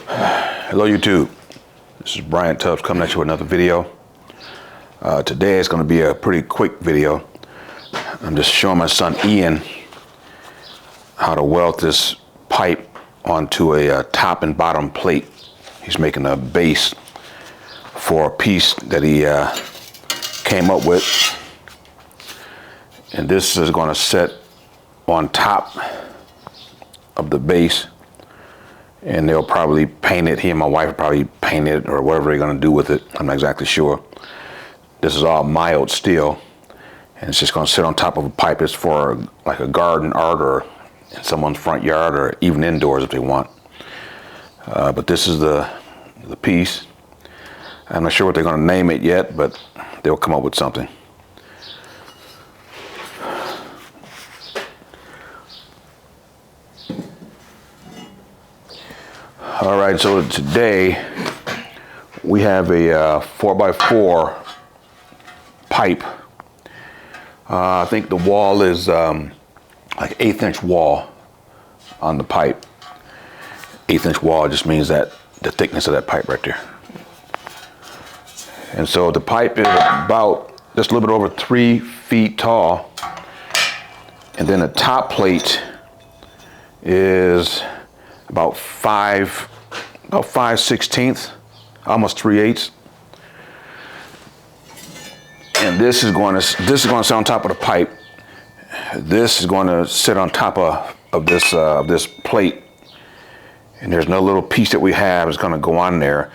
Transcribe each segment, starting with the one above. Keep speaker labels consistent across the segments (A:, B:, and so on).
A: Hello YouTube, this is Brian Tubbs coming at you with another video. Today is going to be a pretty quick video. I'm just showing my son Ian how to weld this pipe onto a top and bottom plate. He's making a base for a piece that he came up with, and this is going to set on top of the base, and they'll probably paint it. He and my wife will probably paint it or whatever they're going to do with it. I'm not exactly sure. This is all mild steel, and it's just going to sit on top of a pipe. It's for like a garden art or in someone's front yard or even indoors if they want. But this is the piece. I'm not sure what they're going to name it yet, but they'll come up with something. All right, so today we have a 4x4 pipe. I think the wall is like 1/8 inch wall on the pipe. 1/8 inch wall just means that the thickness of that pipe right there. And so the pipe is about just a little bit over 3 feet tall, and then the top plate is about 5/16, almost 3/8. And this is going to sit on top of the pipe. This is going to sit on top of this plate. And there's no little piece that we have is going to go on there,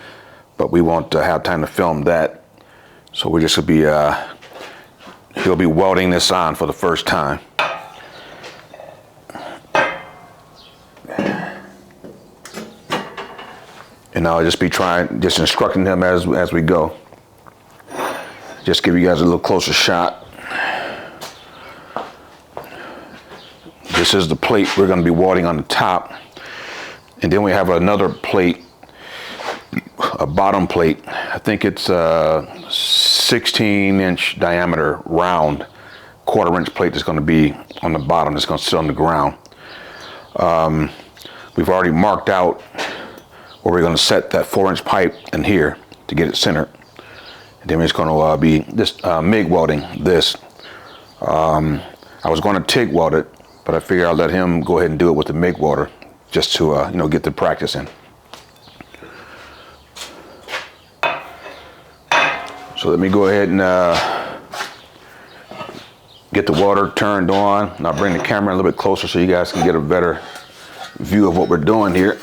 A: but we won't have time to film that. So we're just going to be he'll be welding this on for the first time. And I'll just be instructing him as we go. Just give you guys a little closer shot. This is the plate we're going to be welding on the top. And then we have another plate, a bottom plate. I think it's a 16-inch diameter round 1/4 inch plate that's going to be on the bottom. That's going to sit on the ground. We've already marked out where we're going to set that 4-inch pipe in here to get it centered. And then we're just going to be Mig welding this. I was going to TIG weld it, but I figured I'll let him go ahead and do it with the Mig welder just to get the practice in. So let me go ahead and get the welder turned on, and I'll bring the camera a little bit closer so you guys can get a better view of what we're doing here.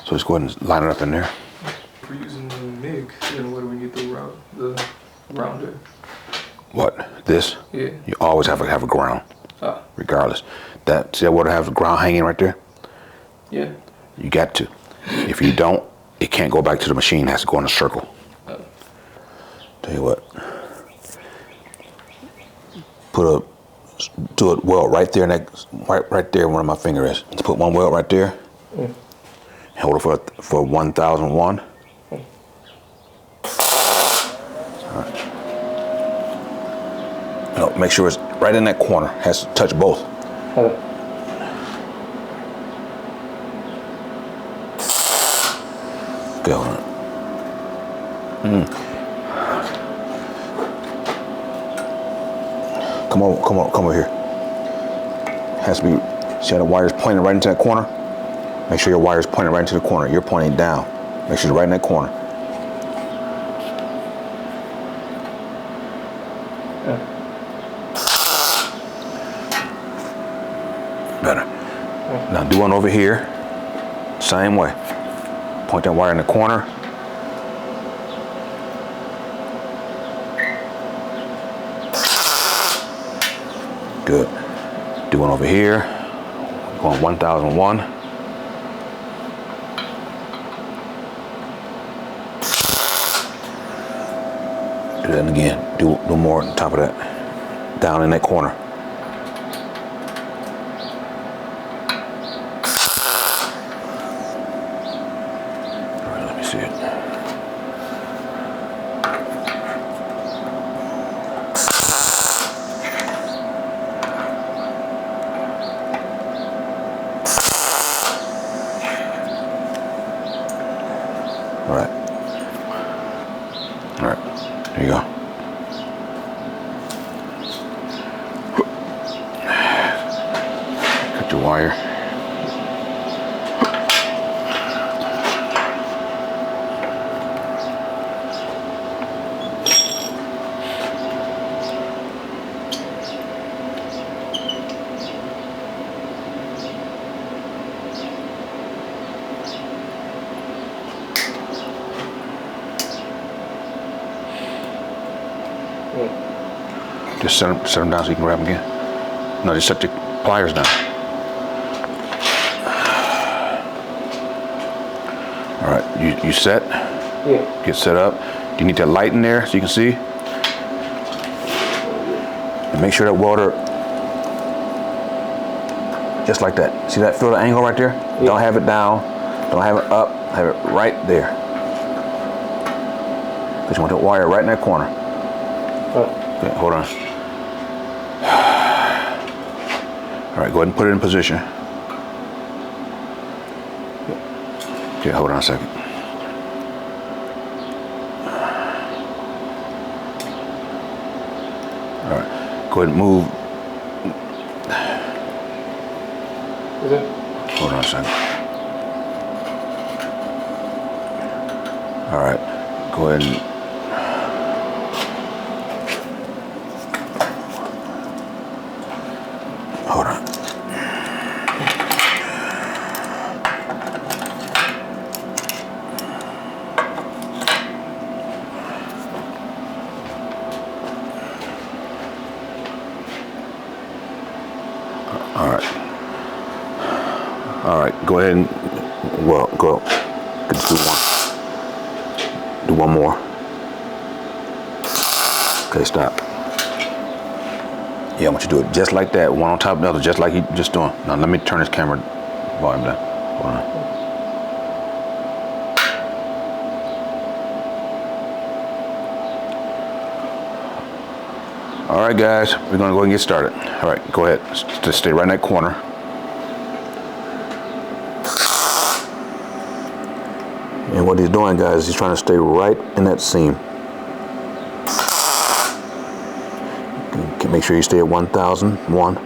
A: So let's go ahead and line it up in there.
B: If we're using the MIG, then what do we need the rounder?
A: What? This?
B: Yeah.
A: You always have a ground, regardless. See that water has a ground hanging right there?
B: Yeah.
A: You got to. If you don't, it can't go back to the machine. It has to go in a circle. Tell you what. Do a weld right there, right there where my finger is. Let's put one weld right there. Hold it for 1001. Alright. No, make sure it's right in that corner. Has to touch both. Go on. Come over here. Has to be. See how the wire's pointing right into that corner? Make sure your wire's pointing right into the corner. You're pointing down. Make sure it's right in that corner. Better. Now do one over here. Same way. Point that wire in the corner. Good. Do one over here. Going 1001. Do that again. Do more on top of that. Down in that corner. All right, let me see it. Get your wire. Just set them down so you can grab them again. No, just set your pliers down. All right, you set?
B: Yeah.
A: Get set up. You need that light in there so you can see. And make sure that welder, just like that. See that, feel the angle right there? Yeah. Don't have it down, don't have it up, have it right there. Because you want that wire right in that corner. Okay, hold on. All right, go ahead and put it in position. Okay, hold on a second. All right, go ahead and move.
B: Is it?
A: Hold on a second. All right, go ahead and hold on. All right, go ahead and, well, go. Let's do one. Do one more. Okay, stop. Yeah, I want you to do it just like that, one on top of the other, just like you just doing. Now let me turn this camera volume down. Hold on. All right, guys, we're gonna go ahead and get started. All right, go ahead, just stay right in that corner. And what he's doing, guys, is he's trying to stay right in that seam. Make sure you stay at 1,001.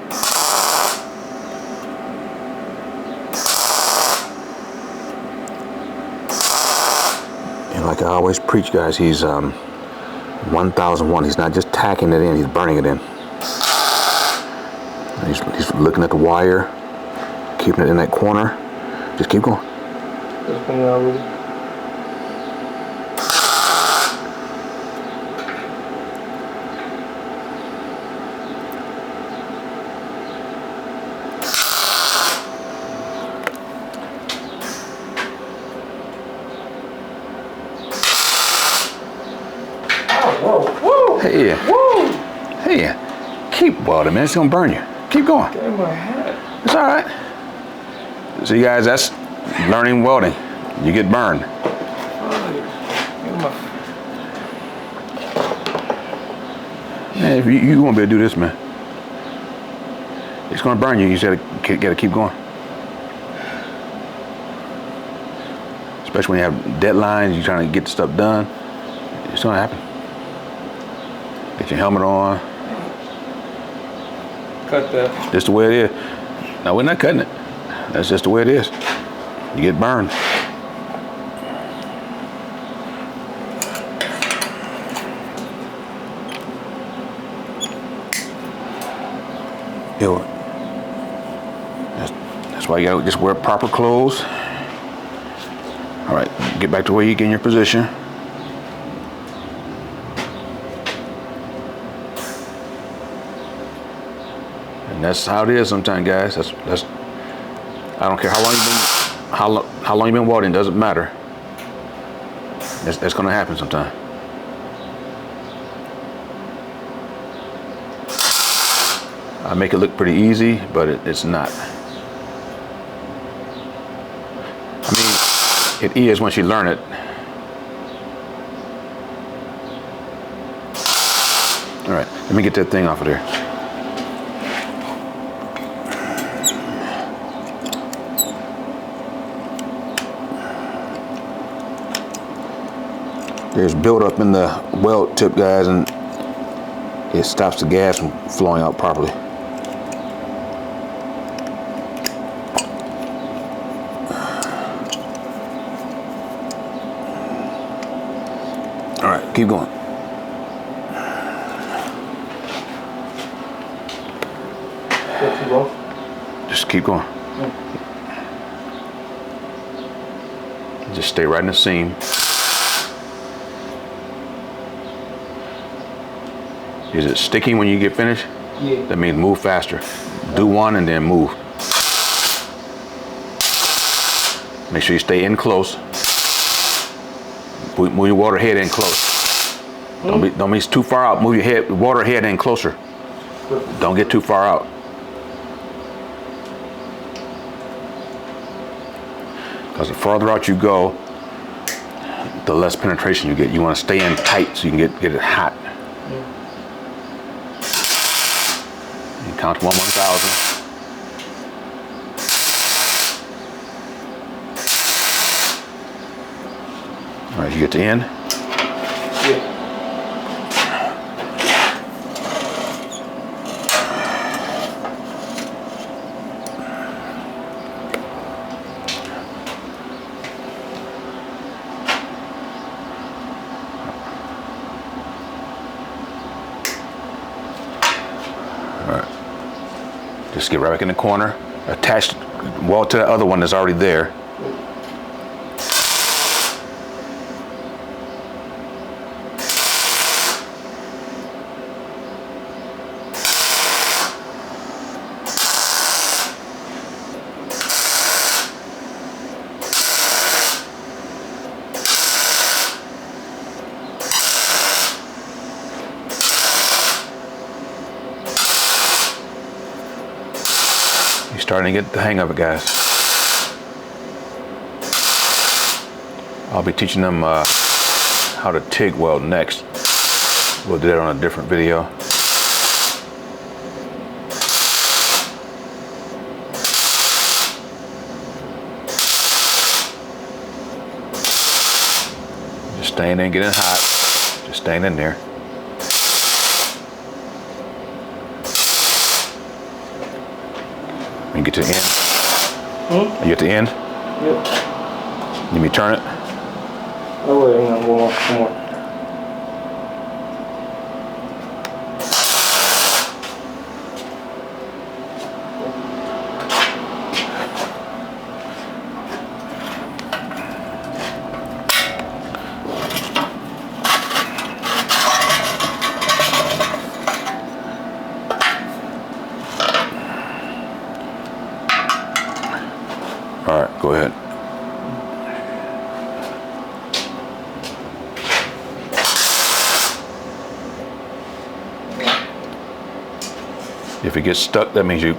A: And like I always preach, guys, he's 1,001. He's not just tacking it in, he's burning it in. He's looking at the wire, keeping it in that corner. Just keep going. Hey, woo! Hey, keep welding, man. It's gonna burn you. Keep going.
B: Get in my head.
A: It's all right. See, guys, that's learning welding. You get burned. Man, if you won't be able to do this, man. It's gonna burn you. You just gotta keep going. Especially when you have deadlines, you're trying to get stuff done. It's gonna happen. Get your helmet on.
B: Cut that.
A: Just the way it is. No, we're not cutting it. That's just the way it is. You get burned. Yo, that's why you gotta just wear proper clothes. All right, get back to where you get in your position. And that's how it is sometimes, guys. That's. I don't care how long you've been welding. Doesn't matter. That's gonna happen sometime. I make it look pretty easy, but it's not. I mean, it is once you learn it. All right, let me get that thing off of there. There's buildup in the weld tip, guys, and it stops the gas from flowing out properly. Keep going.
B: That's too low.
A: Just keep going.
B: Yeah.
A: Just stay right in the seam. Is it sticking when you get finished?
B: Yeah.
A: That means move faster. Do one and then move. Make sure you stay in close. Move your water head in close. Don't be too far out. Move your head, water head in closer. Don't get too far out. Because the farther out you go, the less penetration you get. You want to stay in tight so you can get it hot. You count to 1,000. All right, you get to end.
B: Yeah.
A: Just get right back in the corner. Attach weld to the other one that's already there. You're starting to get the hang of it, guys. I'll be teaching them how to TIG weld next. We'll do that on a different video. Just staying in, getting hot. Just staying in there. You get to the end. You get to the end?
B: Yep.
A: Let me turn it.
B: Oh wait, hang on, one more.
A: All right, go ahead. If it gets stuck, that means you're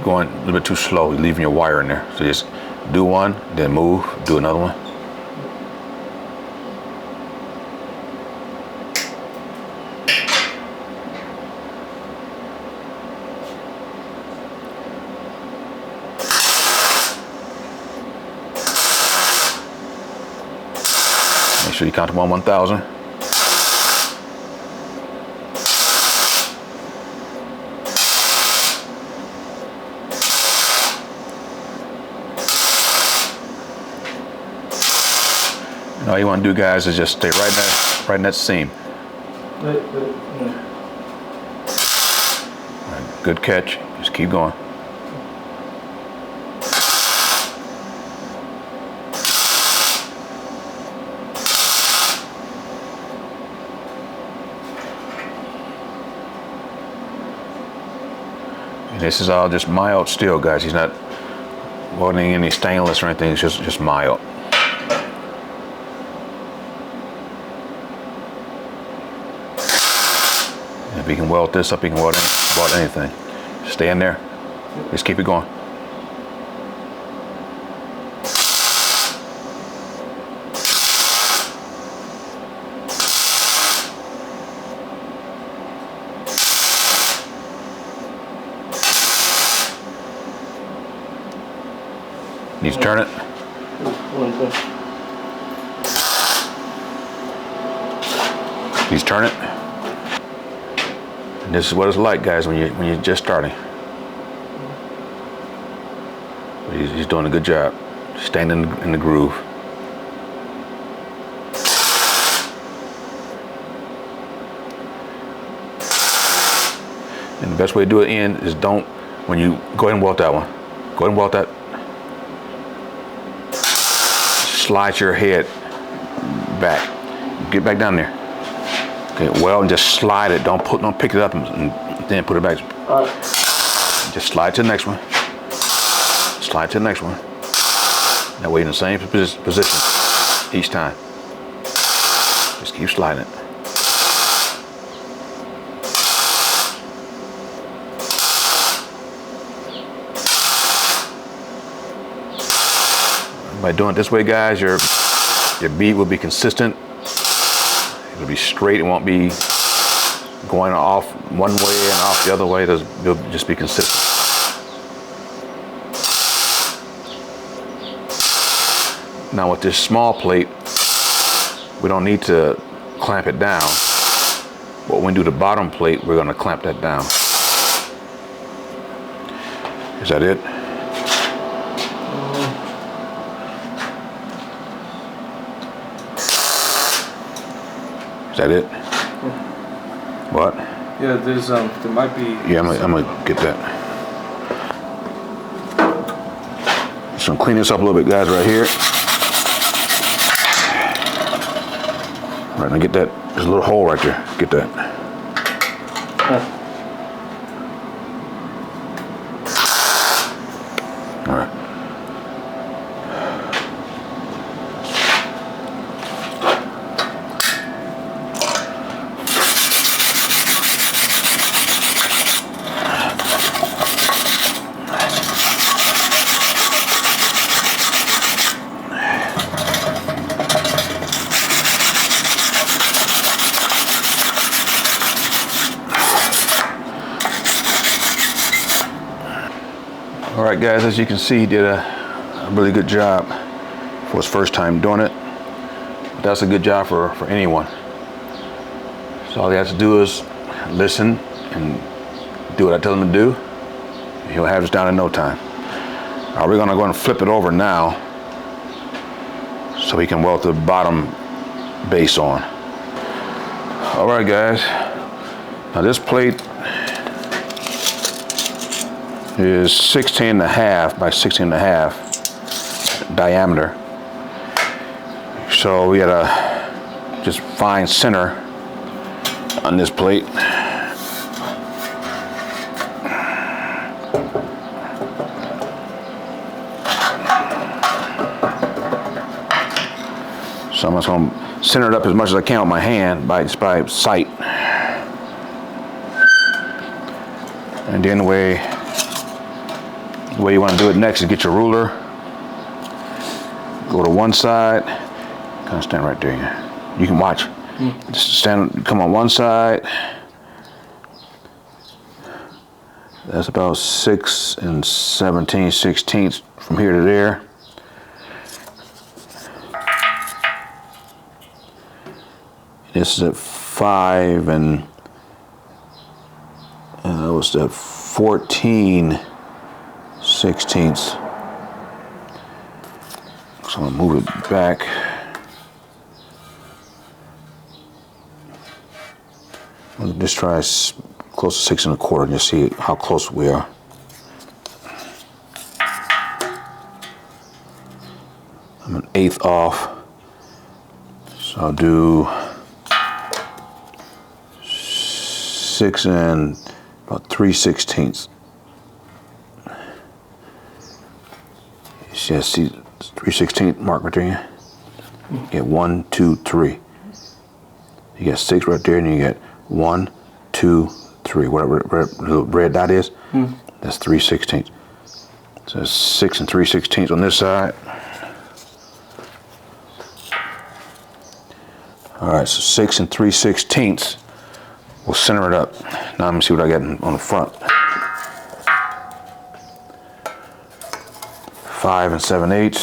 A: going a little bit too slow. You're leaving your wire in there. So just do one, then move, do another one. Make sure you count to 1,000. And all you want to do, guys, is just stay right in that seam. All right, good catch. Just keep going. And this is all just mild steel, guys. He's not welding any stainless or anything. It's just mild. If you can weld this up, you can weld anything. Stay in there. Just keep it going. Need to turn it. Need to turn it. And this is what it's like, guys, when you're just starting. But he's doing a good job. Staying in the groove. Best way to do it in is when you go ahead and welt that one. Go ahead and welt that. Slide your head back. Get back down there. Okay, weld and just slide it. Don't pick it up and then put it back.
B: All right.
A: Just slide to the next one. Slide to the next one. That way in the same position each time. Just keep sliding it. By doing it this way, guys, your bead will be consistent. It'll be straight. It won't be going off one way and off the other way. It'll just be consistent. Now with this small plate, we don't need to clamp it down. But when we do the bottom plate, we're going to clamp that down. Is that it? Is that it? What?
B: Yeah, there might be.
A: Yeah, I'm gonna get that. Just gonna clean this up a little bit, guys, right here. All right, now get that. There's a little hole right there. Get that. All right. All right, guys, as you can see, he did a really good job for his first time doing it. But that's a good job for anyone. So all he has to do is listen and do what I tell him to do. He'll have this down in no time. All right, we're gonna go and flip it over now so we can weld the bottom base on. All right, guys. Now this plate is 16.5 by 16.5 diameter. So we gotta just find center on this plate. So I'm just gonna center it up as much as I can with my hand by sight. And then the way you want to do it next is get your ruler, go to one side, kind of stand right there. You can watch. Just come on one side. That's about 6 17/16 from here to there. This is at 5 and what's that? 14/16. So I'm gonna move it back. I'll just try close to 6 1/4 and just see how close we are. I'm an 1/8 off. So I'll do 6 and about 3/16. Yeah, see 3/16 mark right there. You get 1, 2, 3. You get 6 right there, and you get 1, 2, 3. Whatever the red dot is, that's 3/16. So it's 6 and 3/16 on this side. All right, so 6 and 3/16. We'll center it up. Now let me see what I got on the front. 5 and 7/8.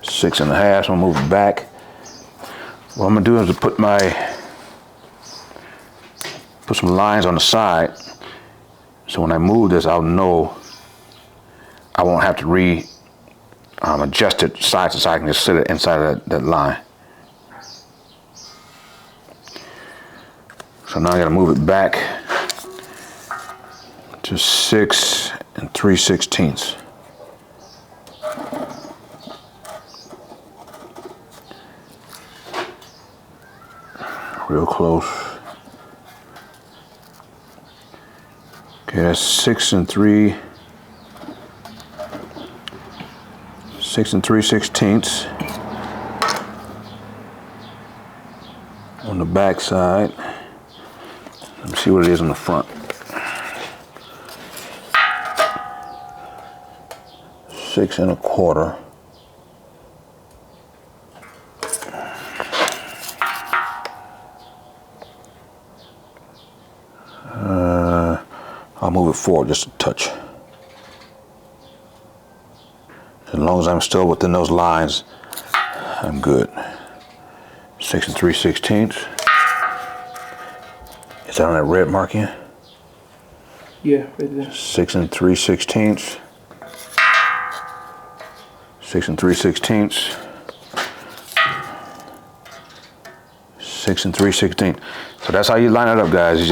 A: 6 1/2. So I'm gonna move it back. What I'm gonna do is to put some lines on the side. So when I move this, I'll know I won't have to adjust it side to side. I can just sit it inside of that line. So now I gotta move it back to 6 3/16. Real close. Okay, that's 6 3/16 on the back side. Let me see what it is on the front. 6 1/4. I'll move it forward just a touch. As long as I'm still within those lines, I'm good. 6 3/16. Is that on that red marking?
B: Yeah, right there.
A: 6 3/16. 6 3/16. 6 3/16. So that's how you line it up, guys.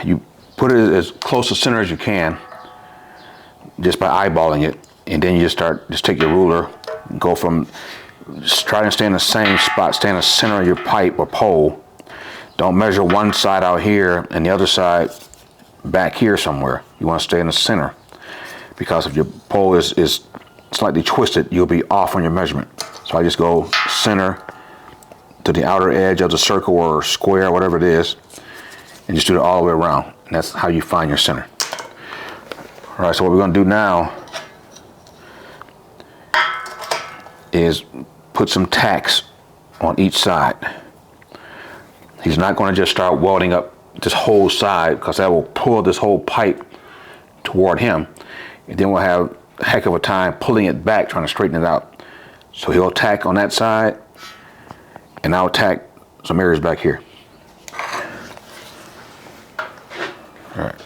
A: You put it as close to center as you can, just by eyeballing it, and then you just take your ruler, go from, just try to stay in the same spot, stay in the center of your pipe or pole. Don't measure one side out here and the other side back here somewhere. You want to stay in the center, because if your pole is slightly twisted, you'll be off on your measurement. So I just go center to the outer edge of the circle or square, whatever it is, and just do it all the way around. And that's how you find your center. All right, so what we're gonna do now is put some tacks on each side. He's not gonna just start welding up this whole side, because that will pull this whole pipe toward him. And then we'll have a heck of a time pulling it back, trying to straighten it out. So he'll tack on that side, and I'll tack some areas back here. All right.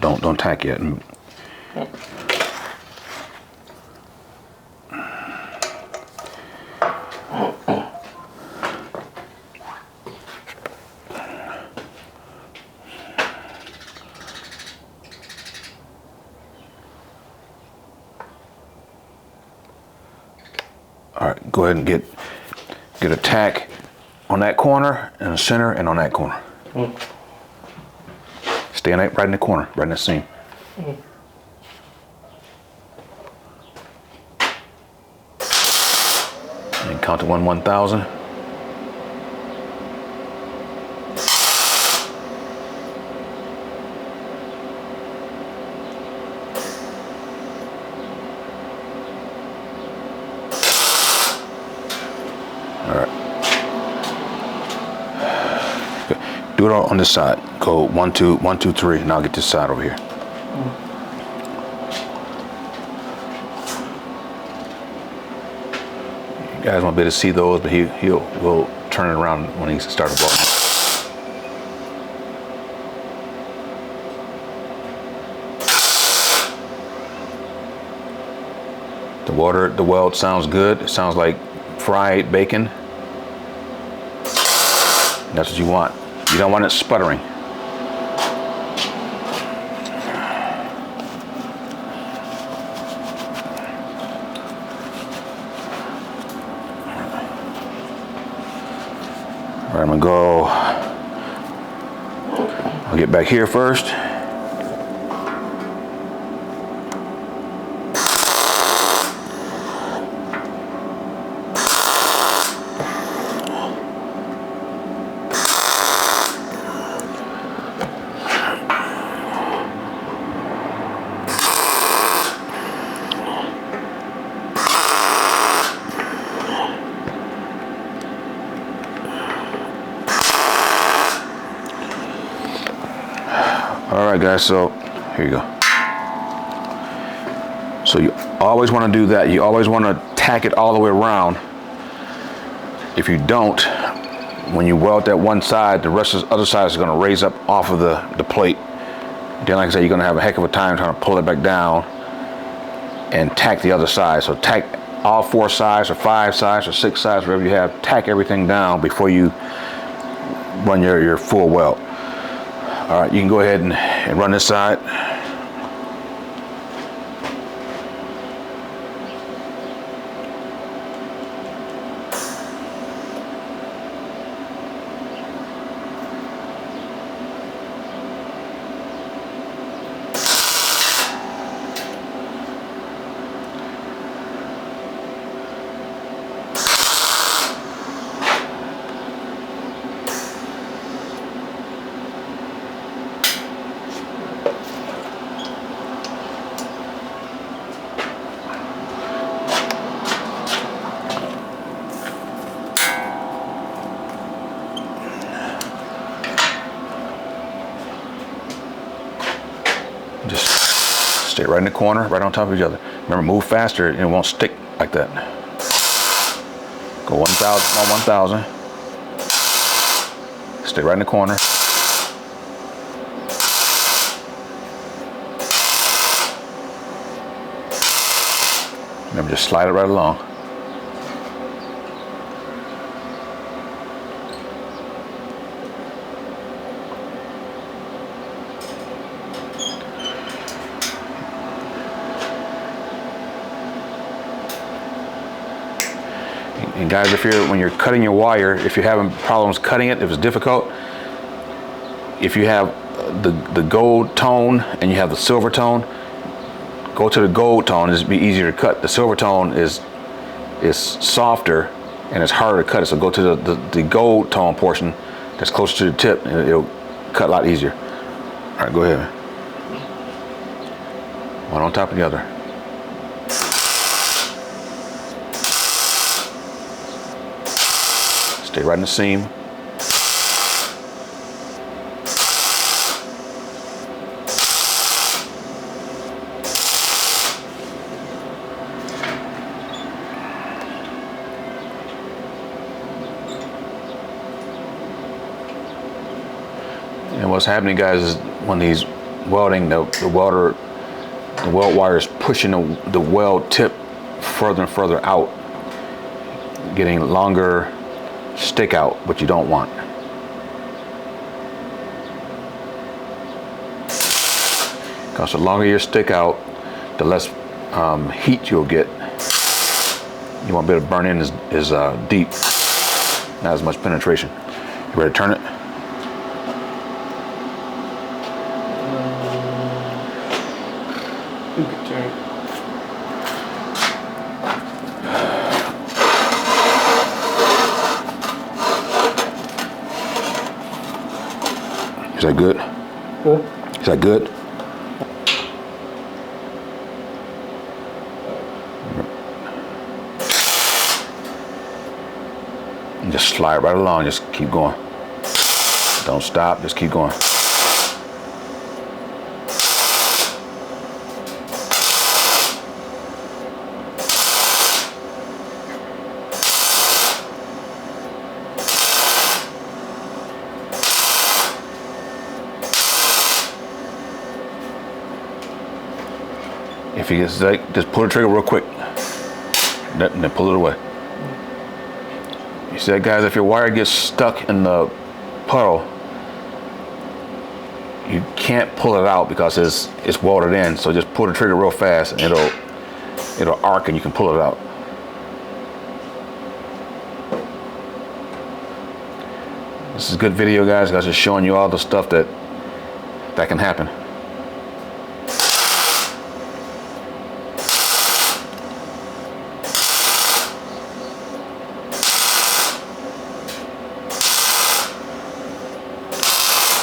A: Don't tack yet. All right, go ahead and get a tack on that corner, and the center, and on that corner. Stay right in the corner, right in the seam. And count to 1,000. All right. Do it all on this side. Go 1 2 1 2 3, and I'll get this side over here. You guys won't be able to see those, but we'll turn it around when he starts welding. The weld sounds good. It sounds like fried bacon. And that's what you want. You don't want it sputtering. All right, I'll get back here first. All right, guys, so here you go. So you always want to do that. You always want to tack it all the way around. If you don't, when you weld that one side, the rest of the other side is going to raise up off of the plate. Then, like I said, you're going to have a heck of a time trying to pull it back down and tack the other side. So tack all 4 sides or 5 sides or 6 sides, whatever you have, tack everything down before you run your full weld. All right, you can go ahead and run this side. Just stay right in the corner, right on top of each other. Remember, move faster and it won't stick like that. Go 1,000 on 1,000. Stay right in the corner. Remember, just slide it right along. And guys, when you're cutting your wire, if you're having problems cutting it, if it's difficult, if you have the gold tone and you have the silver tone, go to the gold tone. It'll be easier to cut. The silver tone is softer and it's harder to cut it. So go to the gold tone portion that's closer to the tip, and it'll cut a lot easier. All right, go ahead. One on top of the other. Stay right in the seam. And what's happening, guys, is when these welding, the weld wire is pushing the weld tip further and further out, getting longer stick out, which you don't want. Because the longer your stick out, the less heat you'll get. You won't be able to burn in as deep, not as much penetration. You ready to turn it?
B: You can turn it.
A: Is that good?
B: Huh?
A: Is that good? And just slide right along, just keep going. Don't stop, just keep going. If you get stuck, just pull the trigger real quick, and then pull it away. You see that, guys? If your wire gets stuck in the puddle, you can't pull it out because it's welded in. So just pull the trigger real fast, and it'll arc, and you can pull it out. This is a good video, guys. Just showing you all the stuff that can happen.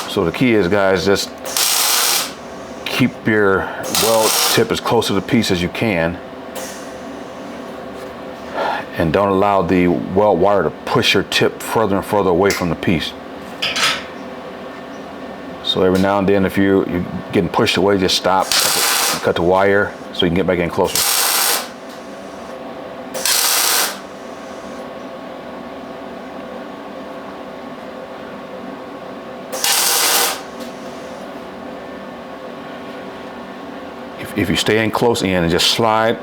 A: So the key is, guys, just keep your weld tip as close to the piece as you can, and don't allow the weld wire to push your tip further and further away from the piece. So every now and then, if you're getting pushed away, just stop, cut the wire so you can get back in closer. If you stay in close in and just slide,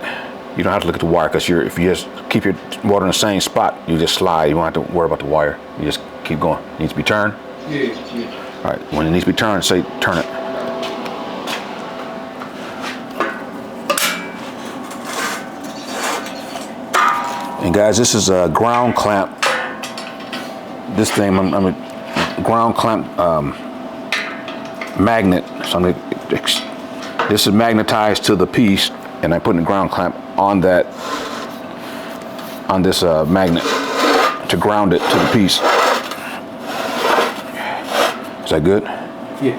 A: you don't have to look at the wire, because if you just keep your water in the same spot, you just slide. You won't have to worry about the wire. You just Keep going. Needs to be turned.
B: Yeah.
A: All right. When it needs to be turned, say turn it. And guys, this is a ground clamp. This thing, I'm a ground clamp magnet. So this is magnetized to the piece, and I'm putting a ground clamp on that, on this magnet to ground it to the piece. Is that good?
B: Yeah.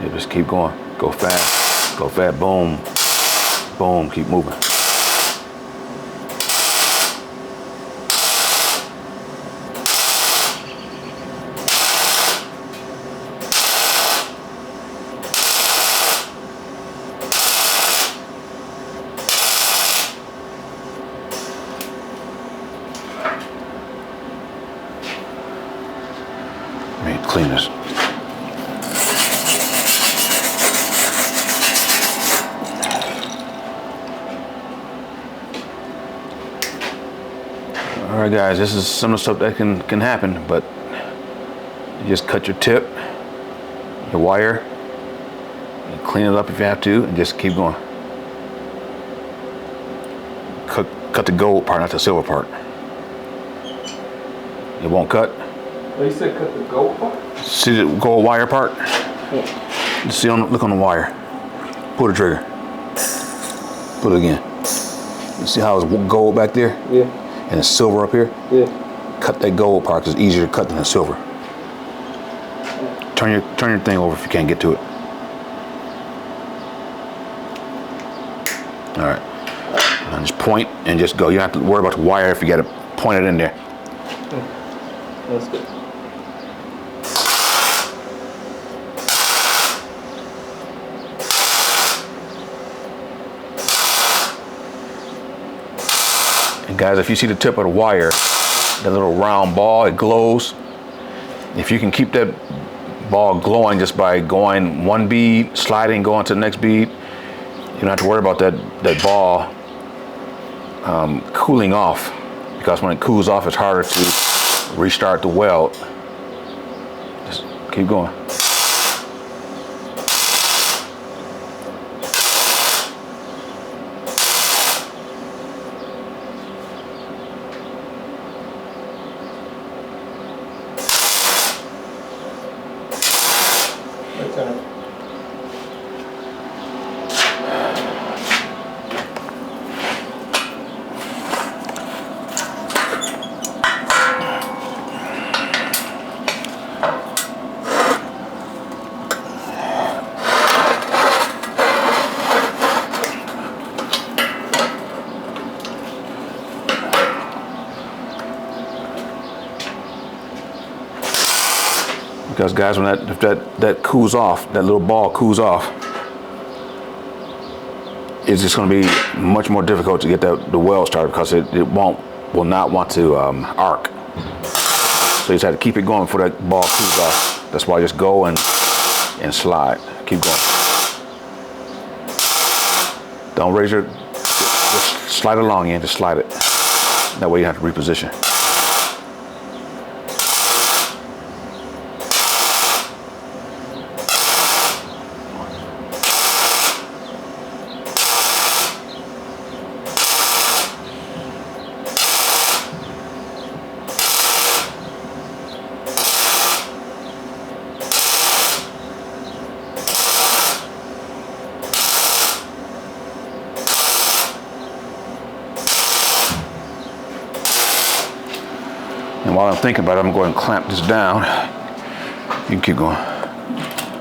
A: Yeah, just keep going. Go fast. Go fast. Boom. Boom. Keep moving. Let me clean this. All right, guys, this is some of the stuff that can happen, but you just cut your tip, your wire, and clean it up if you have to, and just keep going. Cut the gold part, not the silver part. It won't cut.
B: Oh, you said cut the gold part?
A: See the gold wire part?
B: Yeah.
A: See look on the wire. Pull the trigger. Pull it again. You see how it's gold back there?
B: Yeah.
A: And it's silver up here?
B: Yeah.
A: Cut that gold part because it's easier to cut than the silver. Turn your thing over if you can't get to it. All right. Now just point and just go. You don't have to worry about the wire if you got to point it in there.
B: That's good.
A: And guys, if you see the tip of the wire, that little round ball, it glows. If you can keep that ball glowing just by going one bead, sliding, going to the next bead, you don't have to worry about that ball cooling off, because when it cools off, it's harder to restart the weld. Just keep going. Because guys, when if that cools off, that little ball cools off, it's just going to be much more difficult to get the weld started, because it will not want to arc. So you just have to keep it going before that ball cools off. That's why I just go and slide. Keep going. Don't raise your, just slide along in, just slide it. That way you have to reposition. And while I'm thinking about it, I'm going to clamp this down. You can keep going.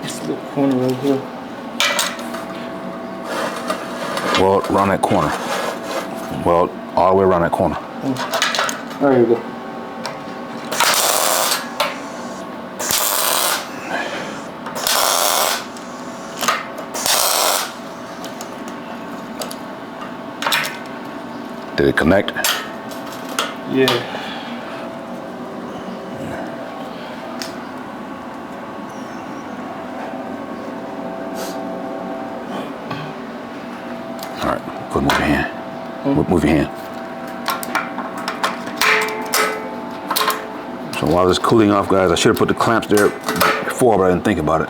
B: This little corner right here.
A: Well, around that corner. Well, all the way around that corner.
B: There you go.
A: Did it connect?
B: Yeah.
A: All right, go move your hand. Move your hand. So while this is cooling off, guys, I should have put the clamps there before, but I didn't think about it.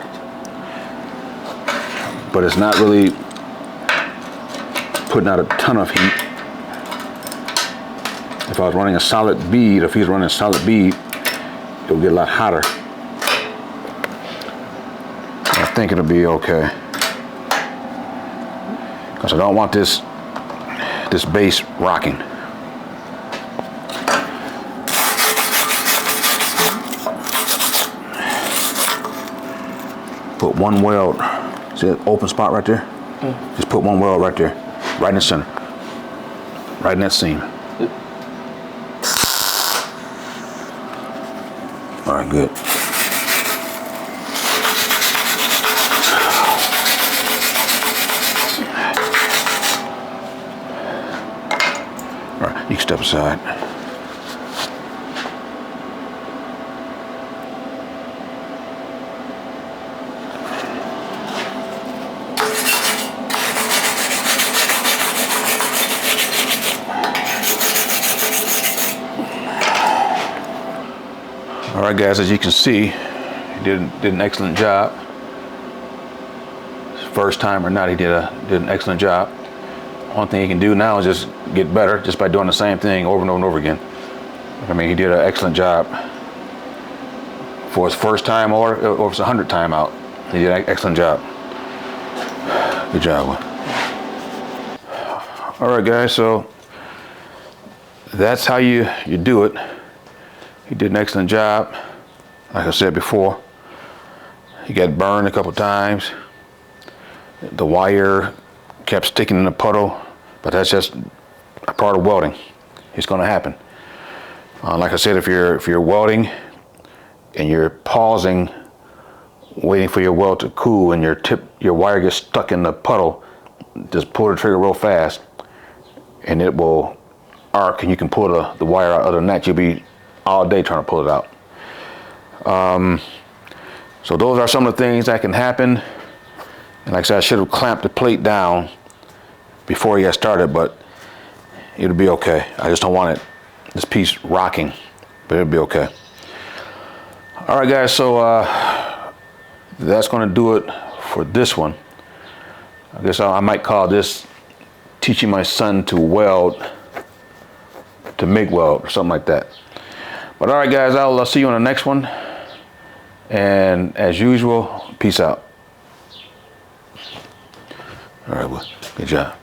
A: But it's not really putting out a ton of heat. If I was running a solid bead, if he's running a solid bead, it will get a lot hotter. I think it'll be okay. Because I don't want this base rocking. Put one weld. See that open spot right there? Just put one weld right there, right in the center, right in that seam. All right, good. All right, you can step aside. All right, guys, as you can see, he did an excellent job. First time or not, he did an excellent job. One thing he can do now is just get better just by doing the same thing over and over and over again. I mean, he did an excellent job for his first time, or if it's 100th time out. He did an excellent job. Good job. All right, guys, so that's how you do it. He did an excellent job. Like I said before, he got burned a couple times. The wire kept sticking in the puddle, but that's just a part of welding. It's going to happen. Like I said, if you're welding and you're pausing, waiting for your weld to cool, and your wire gets stuck in the puddle, just pull the trigger real fast, and it will arc, and you can pull the wire out. Other than that, you'll be all day trying to pull it out. So those are some of the things that can happen. And like I said, I should have clamped the plate down before he got started, but it'll be okay. I just don't want this piece rocking, but it'll be okay. All right, guys, so that's going to do it for this one. I guess I might call this teaching my son to weld, to MIG weld, or something like that. But all right, guys, I'll see you on the next one. And as usual, peace out. All right, well, good job.